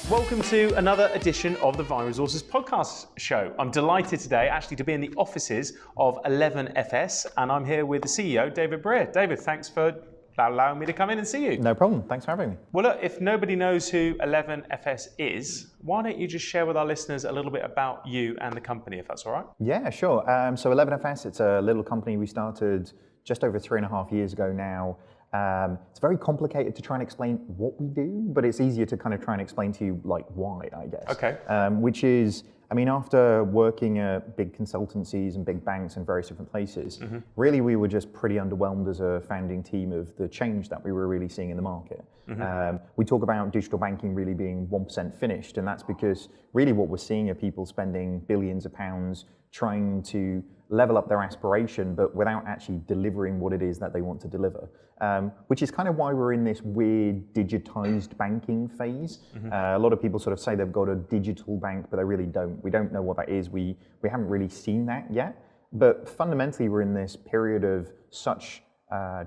Welcome to another edition of the Vine Resources podcast show. I'm delighted today actually to be in the offices of 11FS, and I'm here with the CEO, David Brear. David, thanks for allowing me to come in and see you. No problem, thanks for having me. Well, look, if nobody knows who 11FS is, why don't you just share with our listeners a little bit about you and the company, if that's all right? Yeah, sure. So 11FS, it's a little company we started just over 3.5 years ago now. It's very complicated to try and explain what we do, but it's easier to kind of try and explain to you like why, I guess. Okay. Which is, I mean, after working at big consultancies and big banks in various different places, really we were just pretty underwhelmed as a founding team of the change that we were really seeing in the market. We talk about digital banking really being 1% finished, and that's because really what we're seeing are people spending billions of pounds trying to level up their aspiration, but without actually delivering what it is that they want to deliver. Which is kind of why we're in this weird digitized banking phase. A lot of people sort of say they've got a digital bank, but they really don't. We don't know what that is. We haven't really seen that yet. But fundamentally, we're in this period of such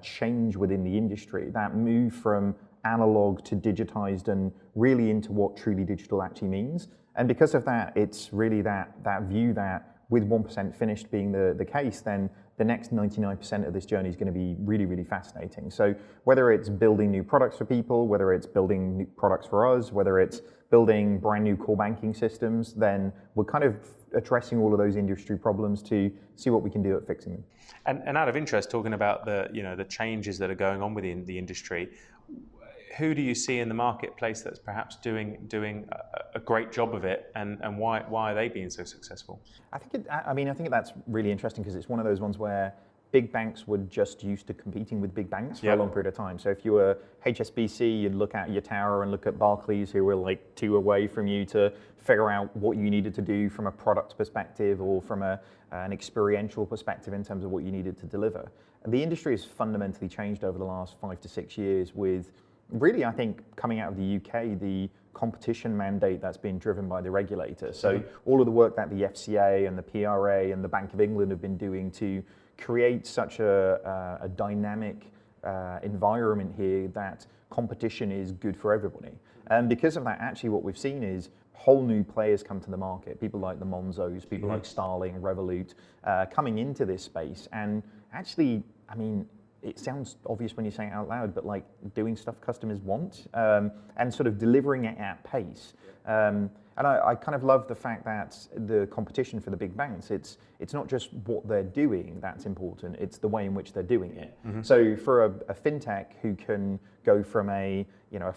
change within the industry, that move from analog to digitized and really into what truly digital actually means. And because of that, it's really that view that with 1% finished being the case, then the next 99% of this journey is going to be really, really fascinating. So whether it's building new products for people, whether it's building new products for us, whether it's building brand new core banking systems, then we're kind of addressing all of those industry problems to see what we can do at fixing them. And out of interest, talking about the changes that are going on within the industry, who do you see in the marketplace that's perhaps doing a great job of it, and why are they being so successful? I think that's really interesting because it's one of those ones where big banks were just used to competing with big banks for a long period of time. So if you were HSBC, you'd look at your tower and look at Barclays, who were like 2 away from you to figure out what you needed to do from a product perspective or from an experiential perspective in terms of what you needed to deliver. And the industry has fundamentally changed over the last 5 to 6 years with really, I think, coming out of the UK, the competition mandate that's been driven by the regulators. So all of the work that the FCA and the PRA and the Bank of England have been doing to create such a dynamic environment here that competition is good for everybody. And because of that, actually what we've seen is whole new players come to the market, people like the Monzos, people like Starling, Revolut, coming into this space. And actually, I mean, it sounds obvious when you say it out loud, but like doing stuff customers want and sort of delivering it at pace. And I kind of love the fact that the competition for the big banks, it's not just what they're doing that's important, it's the way in which they're doing it. So for a FinTech who can go from a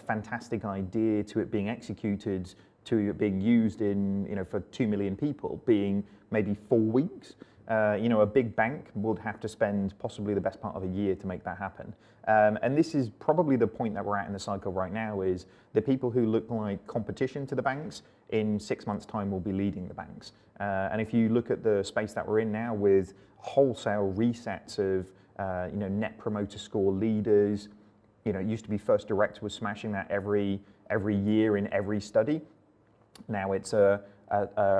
fantastic idea to it being executed to it being used for 2 million people being maybe 4 weeks, a big bank would have to spend possibly the best part of a year to make that happen. And this is probably the point that we're at in the cycle right now is the people who look like competition to the banks in 6 months' time will be leading the banks. And if you look at the space that we're in now with wholesale resets of net promoter score leaders, it used to be First Direct was smashing that every year in every study. Now it's a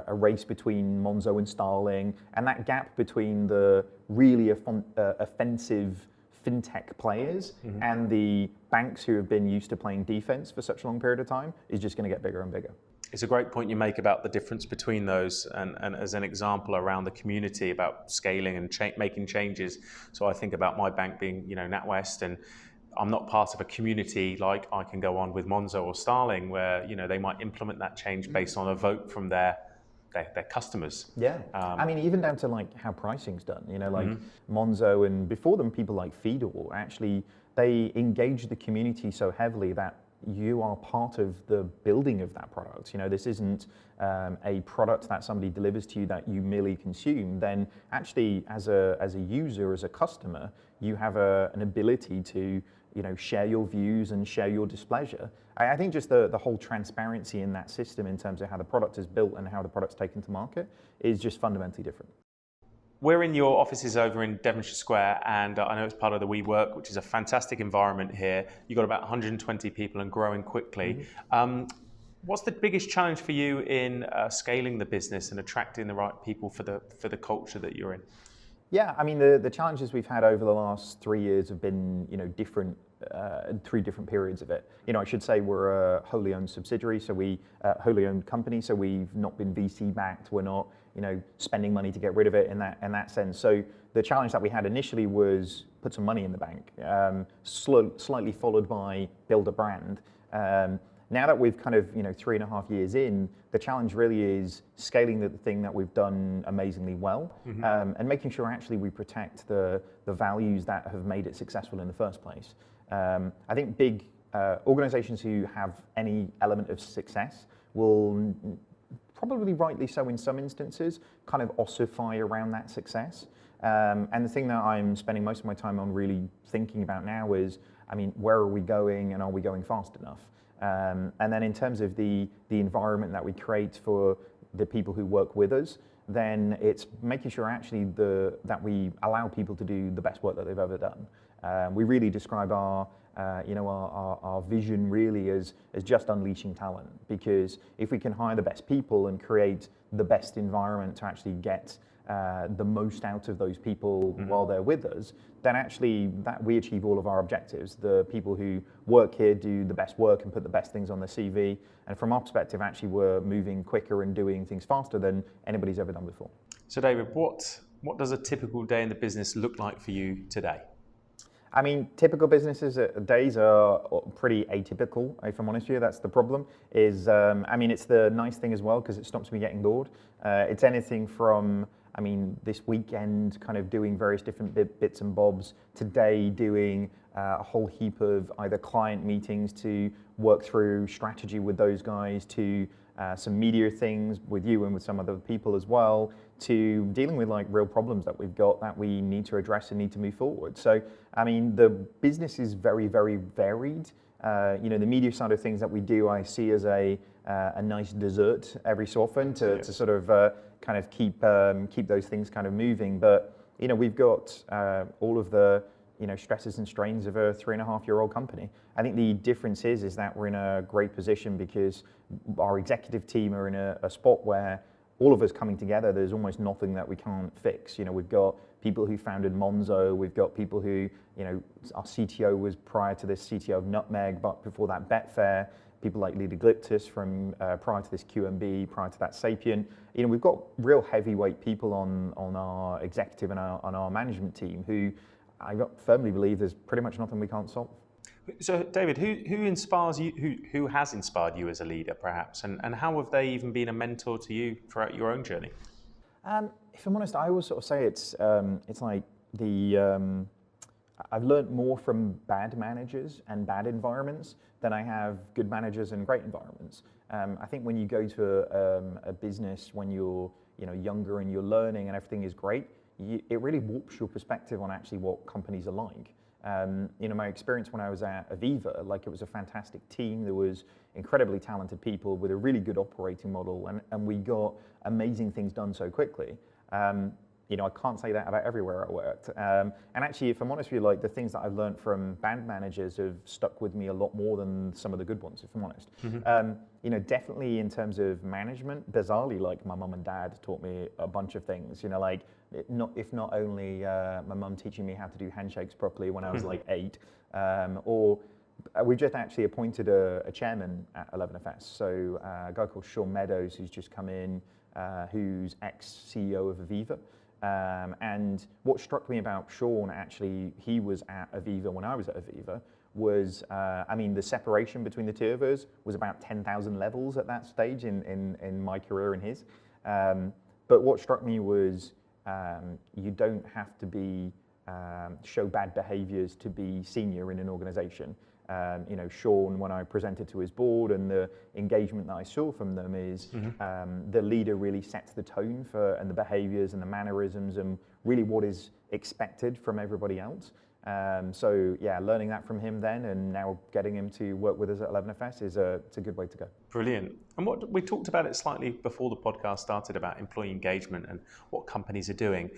race between Monzo and Starling, and that gap between the really offensive FinTech players and the banks who have been used to playing defense for such a long period of time is just going to get bigger and bigger. It's a great point you make about the difference between those, and as an example around the community about scaling and making changes. So I think about my bank being NatWest, and I'm not part of a community like I can go on with Monzo or Starling where they might implement that change based on a vote from their customers. Yeah, I mean even down to like how pricing's done. Like Monzo and before them people like Fedor, actually they engage the community so heavily that you are part of the building of that product. This isn't a product that somebody delivers to you that you merely consume. Then actually as a user, as a customer, you have an ability to share your views and share your displeasure. I think just the whole transparency in that system in terms of how the product is built and how the product's taken to market is just fundamentally different. We're in your offices over in Devonshire Square, and I know it's part of the WeWork, which is a fantastic environment here. You've got about 120 people and growing quickly. What's the biggest challenge for you in scaling the business and attracting the right people for the culture that you're in? Yeah, I mean the challenges we've had over the last 3 years have been different different periods of it. I should say we're a wholly owned subsidiary, so wholly owned company, so we've not been VC backed. We're not, spending money to get rid of it in that sense. So the challenge that we had initially was put some money in the bank, slightly followed by build a brand. Now that we've kind of 3.5 years in, the challenge really is scaling the thing that we've done amazingly well, and making sure actually we protect the values that have made it successful in the first place. I think big organizations who have any element of success will, probably rightly so in some instances, kind of ossify around that success. And the thing that I'm spending most of my time on really thinking about now is, where are we going, and are we going fast enough? And then in terms of the environment that we create for the people who work with us, then it's making sure actually that we allow people to do the best work that they've ever done. We really describe our vision really as just unleashing talent, because if we can hire the best people and create the best environment to actually get the most out of those people while they're with us, then actually that we achieve all of our objectives. The people who work here do the best work and put the best things on their CV. And from our perspective, actually we're moving quicker and doing things faster than anybody's ever done before. So David, what does a typical day in the business look like for you today? Typical businesses days are pretty atypical, if I'm honest with you. That's the problem. It's the nice thing as well, because it stops me getting bored. It's anything from, this weekend kind of doing various different bits and bobs. Today doing a whole heap of either client meetings to work through strategy with those guys, to some media things with you and with some other people as well, to dealing with like real problems that we've got that we need to address and need to move forward. So, the business is very, very varied. The media side of things that we do, I see as a nice dessert every so often to sort of kind of keep those things kind of moving. But, we've got all of the, stresses and strains of a 3.5-year-old company. I think the difference is that we're in a great position because our executive team are in a spot where all of us coming together, there's almost nothing that we can't fix. We've got people who founded Monzo, we've got people who, our CTO was prior to this CTO of Nutmeg, but before that Betfair, people like Lida Gliptis from prior to this QMB, prior to that Sapient. We've got real heavyweight people on our executive and on our management team who I firmly believe there's pretty much nothing we can't solve. So, David, who inspires you? Who has inspired you as a leader, perhaps, and how have they even been a mentor to you throughout your own journey? If I'm honest, I always sort of say it's like I've learned more from bad managers and bad environments than I have good managers and great environments. I think when you go to a business when you're younger and you're learning and everything is great, it really warps your perspective on actually what companies are like. My experience when I was at Aviva, it was a fantastic team. There was incredibly talented people with a really good operating model, and we got amazing things done so quickly. I can't say that about everywhere I worked. And actually, if I'm honest with you, the things that I've learned from bad managers have stuck with me a lot more than some of the good ones, if I'm honest. Definitely in terms of management, bizarrely, my mum and dad taught me a bunch of things. If not only my mum teaching me how to do handshakes properly when I was 8, or we just actually appointed a chairman at 11FS. So a guy called Sean Meadows, who's just come in, who's ex-CEO of Aviva. And what struck me about Sean, actually, he was at Aviva when I was at Aviva, was, the separation between the two of us was about 10,000 levels at that stage in my career and his. But what struck me was you don't have to be show bad behaviors to be senior in an organization. Sean, when I presented to his board and the engagement that I saw from them is the leader really sets the tone and the behaviors and the mannerisms and really what is expected from everybody else. Learning that from him then and now getting him to work with us at 11FS it's a good way to go. Brilliant. And what we talked about it slightly before the podcast started about employee engagement and what companies are doing.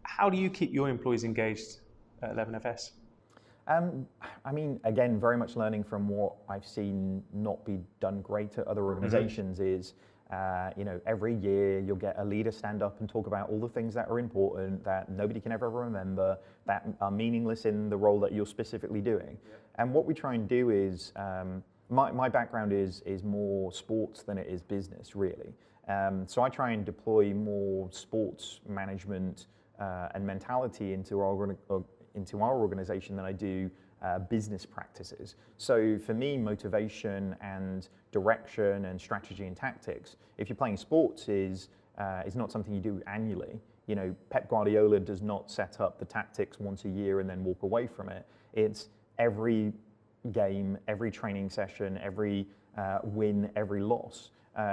How do you keep your employees engaged at 11FS? Again, very much learning from what I've seen not be done great at other organizations is every year you'll get a leader stand up and talk about all the things that are important, that nobody can ever remember, that are meaningless in the role that you're specifically doing. Yeah. And what we try and do is, my background is more sports than it is business, really. So I try and deploy more sports management and mentality into our organization than I do business practices. So for me, motivation and direction and strategy and tactics, if you're playing sports, is not something you do annually. Pep Guardiola does not set up the tactics once a year and then walk away from it. It's every game, every training session, every win, every loss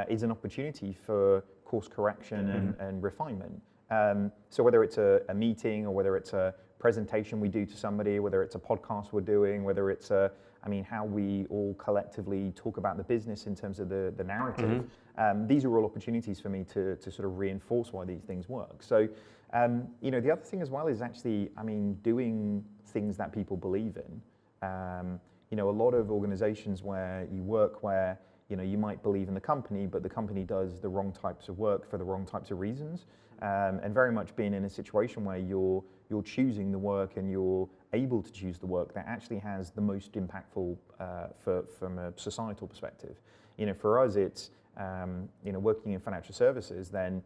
is an opportunity for course correction and refinement. So whether it's a meeting or whether it's a presentation we do to somebody, whether it's a podcast we're doing, whether it's how we all collectively talk about the business in terms of the narrative, these are all opportunities for me to sort of reinforce why these things work. So, the other thing as well is actually, doing things that people believe in. A lot of organizations where you work where, you might believe in the company, but the company does the wrong types of work for the wrong types of reasons. And very much being in a situation where you're choosing the work and you're able to choose the work that actually has the most impactful from a societal perspective. For us, it's working in financial services. Then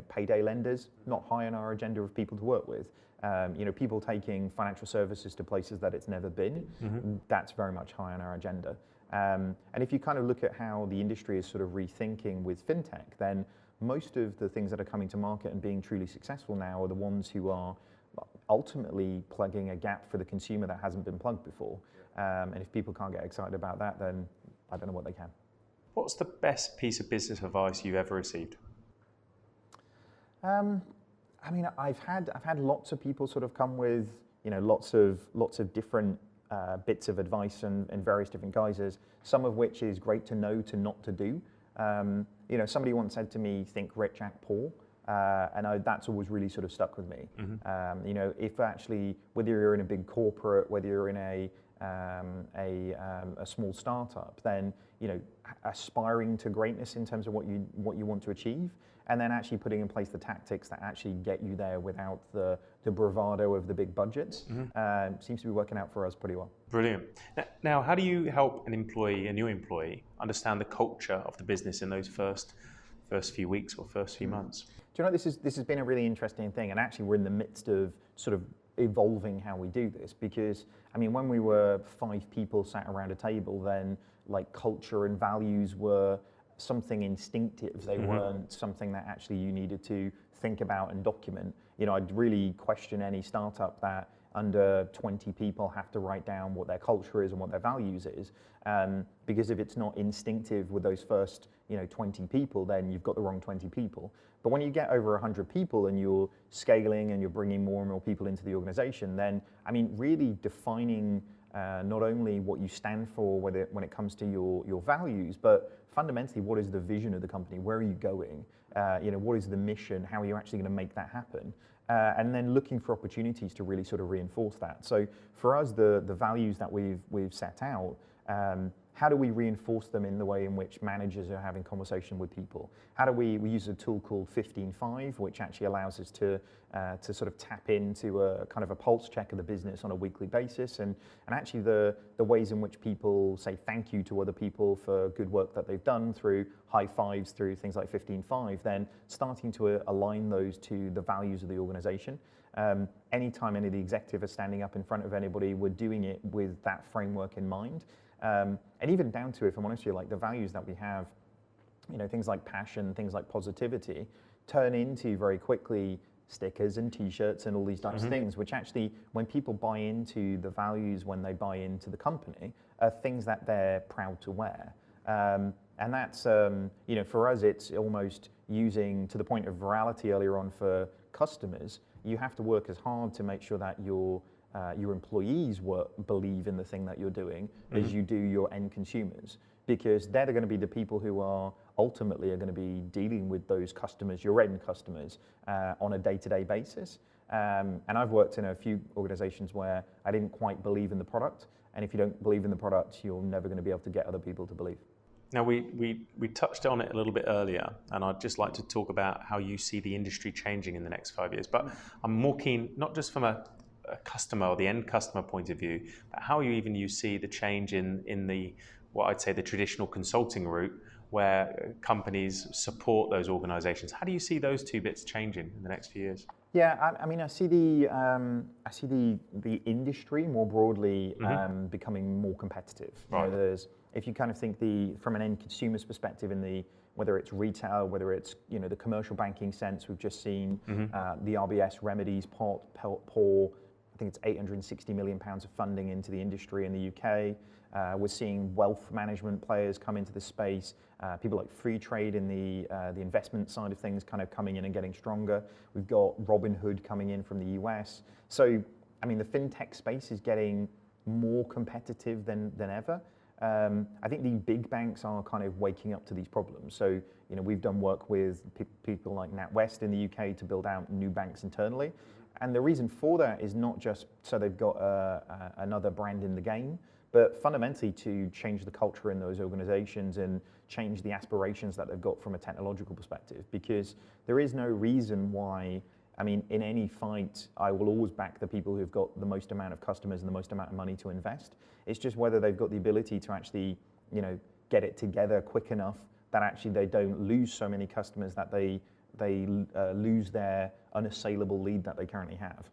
payday lenders, not high on our agenda of people to work with. People taking financial services to places that it's never been. That's very much high on our agenda. And if you kind of look at how the industry is sort of rethinking with FinTech, then most of the things that are coming to market and being truly successful now are the ones who are ultimately plugging a gap for the consumer that hasn't been plugged before. And if people can't get excited about that, then I don't know what they can. What's the best piece of business advice you've ever received? I've had lots of people sort of come with lots of different bits of advice and various different guises. Some of which is great to know to not to do. Somebody once said to me, "Think rich, act poor," and that's always really sort of stuck with me. If actually, whether you're in a big corporate, whether you're in a small startup, then aspiring to greatness in terms of what you want to achieve, and then actually putting in place the tactics that actually get you there without the bravado of the big budgets, seems to be working out for us pretty well. Brilliant. Now, how do you help a new employee, understand the culture of the business in those first few weeks or first few months? Do you know, this has been a really interesting thing, and actually we're in the midst of sort of evolving how we do this, because when we were 5 people sat around a table, then like culture and values were something instinctive. They weren't something that actually you needed to think about and document. I'd really question any startup that under 20 people have to write down what their culture is and what their values is, because if it's not instinctive with those first 20 people, then you've got the wrong 20 people. But when you get over 100 people and you're scaling and you're bringing more and more people into the organization, then really defining not only what you stand for when it comes to your values, but fundamentally what is the vision of the company, where are you going, what is the mission, how are you actually going to make that happen, and then looking for opportunities to really sort of reinforce that. So for us, the values that we've set out, how do we reinforce them in the way in which managers are having conversation with people? How do we use a tool called 15.5, which actually allows us to sort of tap into a kind of a pulse check of the business on a weekly basis, and actually the ways in which people say thank you to other people for good work that they've done through high fives, through things like 15.5, then starting to align those to the values of the organization. Anytime any of the executive are standing up in front of anybody, we're doing it with that framework in mind. And even down to, if I'm honest with you, like the values that we have, things like passion, things like positivity, turn into very quickly stickers and t-shirts and all these types of things, which actually, when people buy into the values, when they buy into the company, are things that they're proud to wear. And that's, for us, it's almost using, to the point of virality earlier on for customers, you have to work as hard to make sure that your employees believe in the thing that you're doing as you do your end consumers, because they're going to be the people who are ultimately going to be dealing with those customers, your end customers, on a day-to-day basis. And I've worked in a few organizations where I didn't quite believe in the product, and if you don't believe in the product, you're never going to be able to get other people to believe. Now, we touched on it a little bit earlier, and I'd just like to talk about how you see the industry changing in the next 5 years. But I'm more keen, not just from a customer or the end customer point of view, but how you see the change in the, what I'd say, the traditional consulting route, where companies support those organizations. How do you see those two bits changing in the next few years? Yeah, I mean, I see the industry more broadly becoming more competitive. Right. You know, if you kind of think from an end consumer's perspective, whether it's retail, whether it's the commercial banking sense, we've just seen the RBS remedies pour. I think it's £860 million of funding into the industry in the UK. We're seeing wealth management players come into the space. People like Free Trade in the investment side of things kind of coming in and getting stronger. We've got Robinhood coming in from the US. So, I mean, the FinTech space is getting more competitive than ever. I think the big banks are kind of waking up to these problems. So, we've done work with people like NatWest in the UK to build out new banks internally. And the reason for that is not just so they've got another brand in the game, but fundamentally to change the culture in those organizations and change the aspirations that they've got from a technological perspective. Because there is no reason why, I mean, in any fight, I will always back the people who've got the most amount of customers and the most amount of money to invest. It's just whether they've got the ability to actually, get it together quick enough that actually they don't lose so many customers that they lose their unassailable lead that they currently have.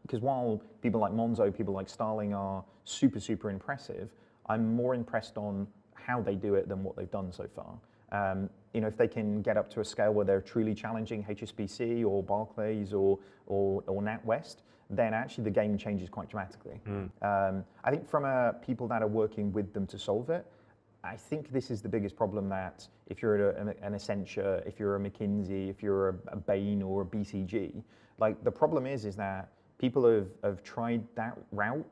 Because while people like Monzo, people like Starling are super, super impressive, I'm more impressed on how they do it than what they've done so far. If they can get up to a scale where they're truly challenging HSBC or Barclays or NatWest, then actually the game changes quite dramatically. I think from people that are working with them to solve it, I think this is the biggest problem, that if you're an Accenture, if you're a McKinsey, if you're a Bain or a BCG, like the problem is that people have tried that route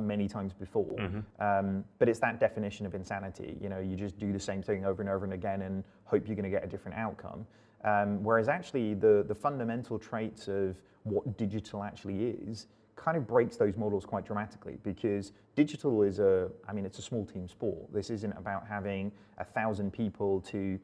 many times before, but it's that definition of insanity. You just do the same thing over and over and again and hope you're going to get a different outcome. Whereas actually the fundamental traits of what digital actually is kind of breaks those models quite dramatically, because digital is it's a small team sport. This isn't about having 1,000 people to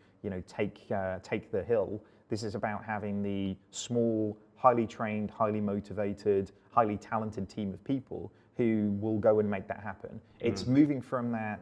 take the hill. This is about having the small, highly trained, highly motivated, highly talented team of people who will go and make that happen. It's moving from that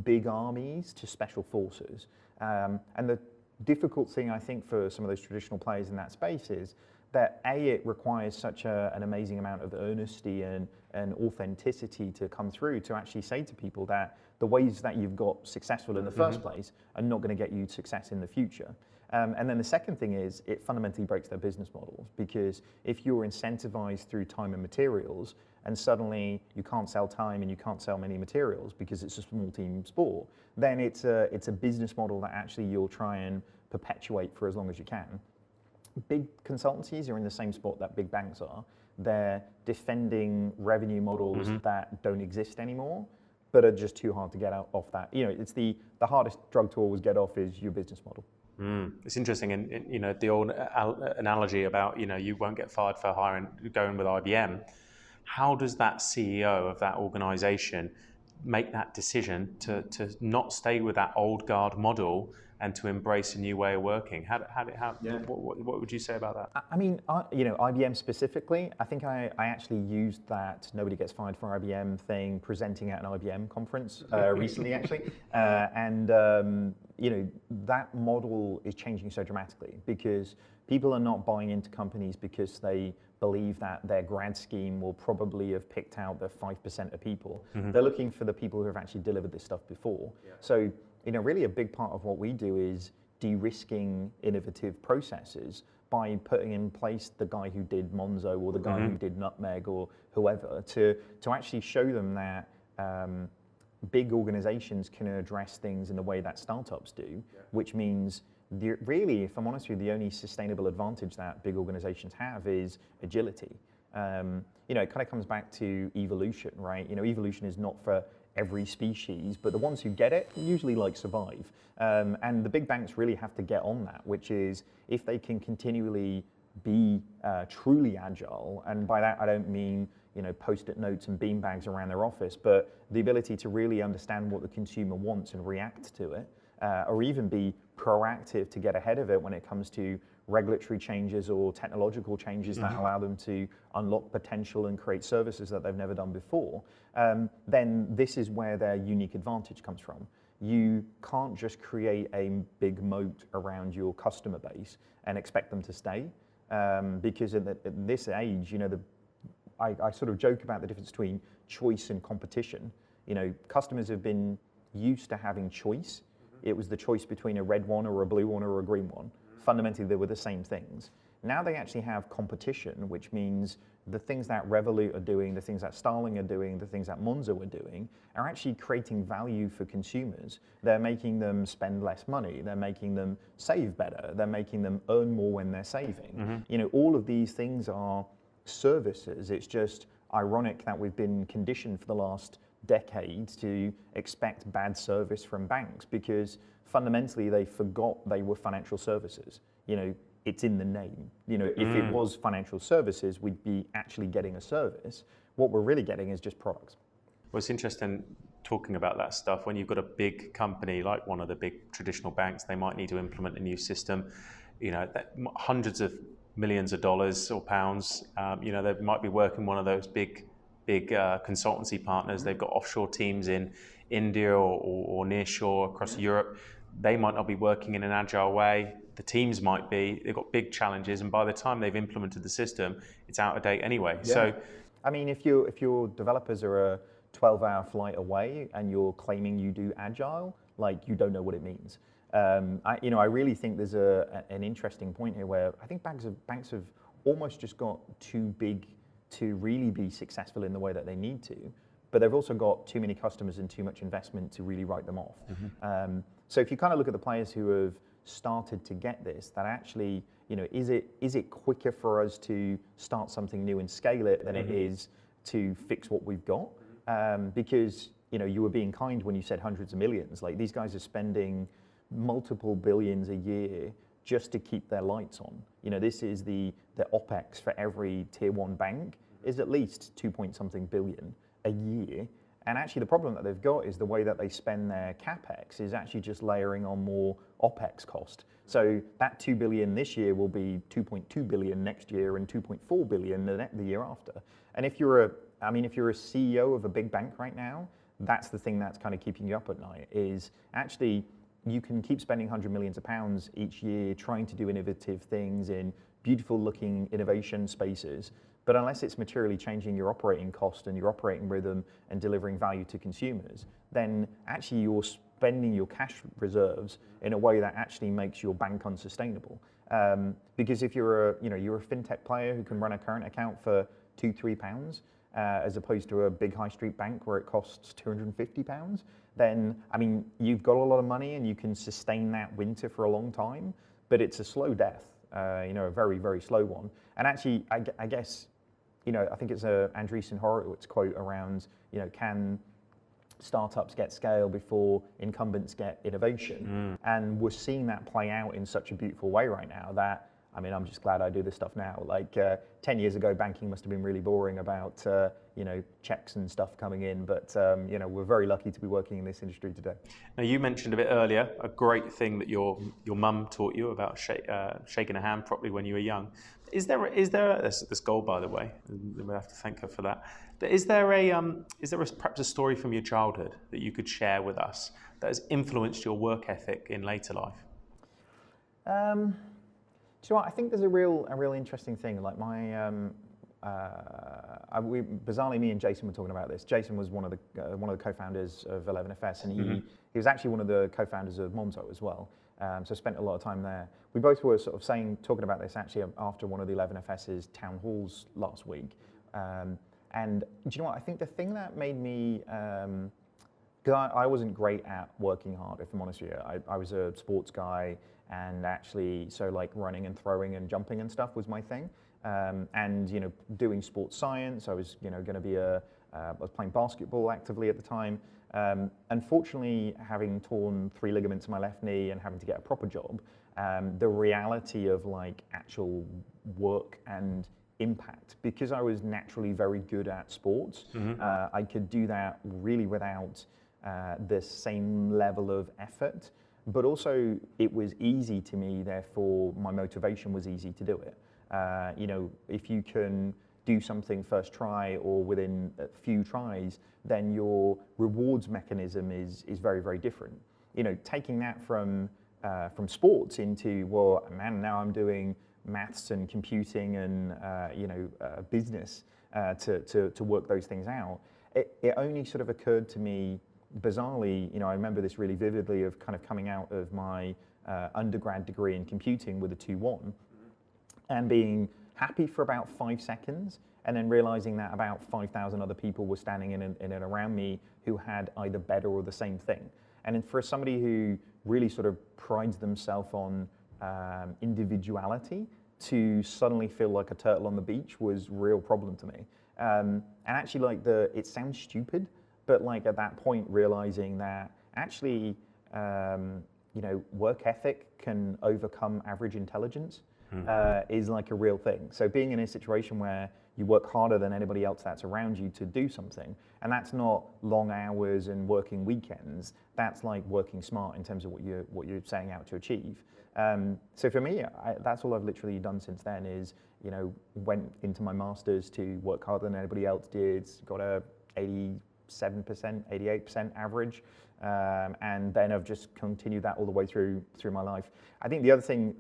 big armies to special forces. And the difficult thing, I think, for some of those traditional players in that space is that it requires such an amazing amount of earnesty and authenticity to come through to actually say to people that the ways that you've got successful in the first place are not going to get you success in the future. And then the second thing is it fundamentally breaks their business models, because if you're incentivized through time and materials and suddenly you can't sell time and you can't sell many materials because it's a small team sport, then it's a business model that actually you'll try and perpetuate for as long as you can. Big consultancies are in the same spot that big banks are. They're defending revenue models that don't exist anymore, but are just too hard to get out off that. It's the hardest drug to always get off is your business model. It's interesting, and the old analogy about you won't get fired for going with IBM. How does that CEO of that organization make that decision to not stay with that old guard model and to embrace a new way of working? What would you say about that? I mean, IBM specifically, I think I actually used that nobody gets fired for IBM thing presenting at an IBM conference recently, actually. That model is changing so dramatically because people are not buying into companies because they believe that their grad scheme will probably have picked out the 5% of people. They're looking for the people who have actually delivered this stuff before. Yeah. So, really a big part of what we do is de-risking innovative processes by putting in place the guy who did Monzo or the guy who did Nutmeg or whoever to actually show them that big organizations can address things in the way that startups do, which means really, if I'm honest with you, the only sustainable advantage that big organizations have is agility. It kind of comes back to evolution, right? Evolution is not for every species, but the ones who get it usually survive. And the big banks really have to get on that, which is if they can continually be truly agile, and by that I don't mean post-it notes and beanbags around their office, but the ability to really understand what the consumer wants and react to it, or even be proactive to get ahead of it when it comes to regulatory changes or technological changes that allow them to unlock potential and create services that they've never done before, then this is where their unique advantage comes from. You can't just create a big moat around your customer base and expect them to stay, because at this age, I sort of joke about the difference between choice and competition. Customers have been used to having choice. It was the choice between a red one or a blue one or a green one. Fundamentally, they were the same things. Now they actually have competition, which means the things that Revolut are doing, the things that Starling are doing, the things that Monzo are doing, are actually creating value for consumers. They're making them spend less money. They're making them save better. They're making them earn more when they're saving. All of these things are services. It's just ironic that we've been conditioned for the last decades to expect bad service from banks, because fundamentally they forgot they were financial services. It's in the name. If it was financial services, we'd be actually getting a service. What we're really getting is just products. Well, it's interesting talking about that stuff. When you've got a big company like one of the big traditional banks, they might need to implement a new system. Hundreds of millions of dollars or pounds. They might be working one of those big consultancy partners. They've got offshore teams in India or nearshore across Europe. They might not be working in an agile way. The teams might be. They've got big challenges, and by the time they've implemented the system, it's out of date anyway. Yeah. So, if your developers are a 12-hour flight away and you're claiming you do agile, you don't know what it means. I really think there's an interesting point here where I think banks have almost just got too big to really be successful in the way that they need to, but they've also got too many customers and too much investment to really write them off. So if you kind of look at the players who have started to get this, that actually, is it quicker for us to start something new and scale it than it is to fix what we've got? Because you were being kind when you said hundreds of millions. These guys are spending multiple billions a year just to keep their lights on. This is the OPEX for every tier one bank is at least 2-point-something billion a year. And actually the problem that they've got is the way that they spend their CapEx is actually just layering on more OPEX cost. So that 2 billion this year will be 2.2 billion next year and 2.4 billion the year after. And if you're a CEO of a big bank right now, that's the thing that's kind of keeping you up at night, is actually you can keep spending hundreds of millions of pounds each year trying to do innovative things in beautiful looking innovation spaces, but unless it's materially changing your operating cost and your operating rhythm and delivering value to consumers, then actually you're spending your cash reserves in a way that actually makes your bank unsustainable. Because if you're a FinTech player who can run a current account for £2-3, as opposed to a big high street bank where it costs £250, then you've got a lot of money and you can sustain that winter for a long time, but it's a slow death, a very, very slow one. And actually, I guess, I think it's a Andreessen Horowitz quote around, can startups get scale before incumbents get innovation? And we're seeing that play out in such a beautiful way right now that, I'm just glad I do this stuff now. 10 years ago, banking must have been really boring about, checks and stuff coming in. But, we're very lucky to be working in this industry today. Now, you mentioned a bit earlier a great thing that your mum taught you about shaking a hand properly when you were young. Is there this goal, by the way? We have to thank her for that. But is there perhaps a story from your childhood that you could share with us that has influenced your work ethic in later life? Do you know what? I think there's a real interesting thing. Bizarrely, me and Jason were talking about this. Jason was one of the co-founders of 11FS, and he was actually one of the co-founders of Monzo as well. So spent a lot of time there. We both were sort of talking about this actually after one of the 11FS's town halls last week. And do you know what? I think the thing that made me, because I wasn't great at working hard, if I'm honest with you. I was a sports guy, and actually, so running and throwing and jumping and stuff was my thing. And doing sports science, I was going to be I was playing basketball actively at the time. Unfortunately, having torn 3 ligaments in my left knee and having to get a proper job, the reality of actual work and impact. Because I was naturally very good at sports, I could do that really without the same level of effort, but also it was easy to me, therefore my motivation was easy to do it. If you can do something first try or within a few tries, then your rewards mechanism is very, very different. Taking that from sports into, well, man, now I'm doing maths and computing and business to work those things out. It only sort of occurred to me bizarrely. I remember this really vividly of kind of coming out of my undergrad degree in computing with a 2-1 and being happy for about 5 seconds, and then realizing that about 5,000 other people were standing in and around me who had either better or the same thing. And for somebody who really sort of prides themselves on individuality, to suddenly feel like a turtle on the beach was a real problem to me. And actually, it sounds stupid, but at that point, realizing that actually, work ethic can overcome average intelligence is a real thing. So being in a situation where you work harder than anybody else that's around you to do something, and that's not long hours and working weekends, that's working smart in terms of what you're setting out to achieve. So for me, that's all I've literally done since then is, went into my master's to work harder than anybody else did, got a 87%, 88% average, and then I've just continued that all the way through my life. I think the other thing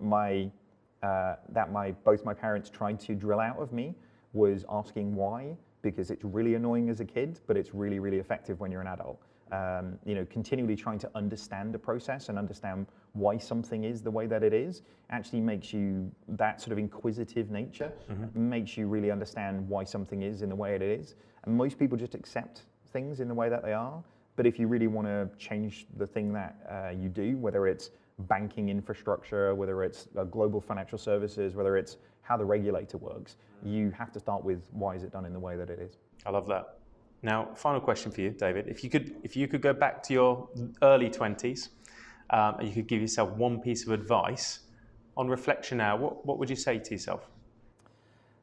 both my parents tried to drill out of me was asking why, because it's really annoying as a kid, but it's really, really effective when you're an adult. Continually trying to understand the process and understand why something is the way that it is actually makes you, that sort of inquisitive nature makes you really understand why something is in the way it is. And most people just accept things in the way that they are. But if you really want to change the thing that you do, whether it's banking infrastructure, whether it's global financial services, whether it's how the regulator works, you have to start with why is it done in the way that it is. I love that. Now, final question for you, David. If you could go back to your early 20s, and you could give yourself one piece of advice on reflection now, what would you say to yourself?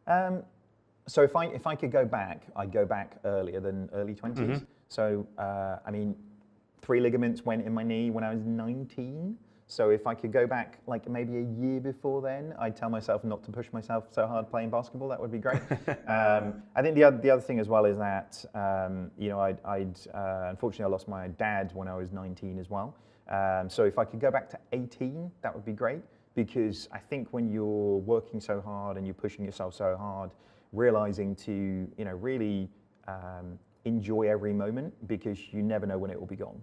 So if I could go back, I'd go back earlier than early 20s. So 3 ligaments went in my knee when I was 19. So if I could go back maybe a year before then, I'd tell myself not to push myself so hard playing basketball. That would be great. I think the other thing as well is that unfortunately I lost my dad when I was 19 as well. So if I could go back to 18, that would be great, because I think when you're working so hard and you're pushing yourself so hard, realizing to really enjoy every moment, because you never know when it will be gone.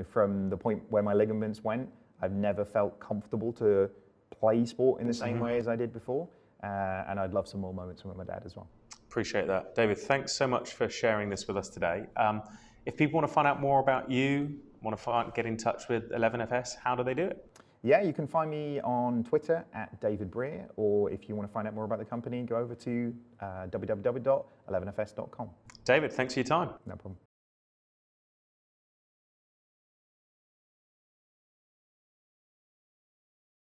From the point where my ligaments went, I've never felt comfortable to play sport in the same way as I did before. And I'd love some more moments with my dad as well. Appreciate that. David, thanks so much for sharing this with us today. If people want to find out more about you, want to get in touch with 11FS, how do they do it? Yeah, you can find me on Twitter at David Brear, or if you want to find out more about the company, go over to www.11fs.com. David, thanks for your time. No problem.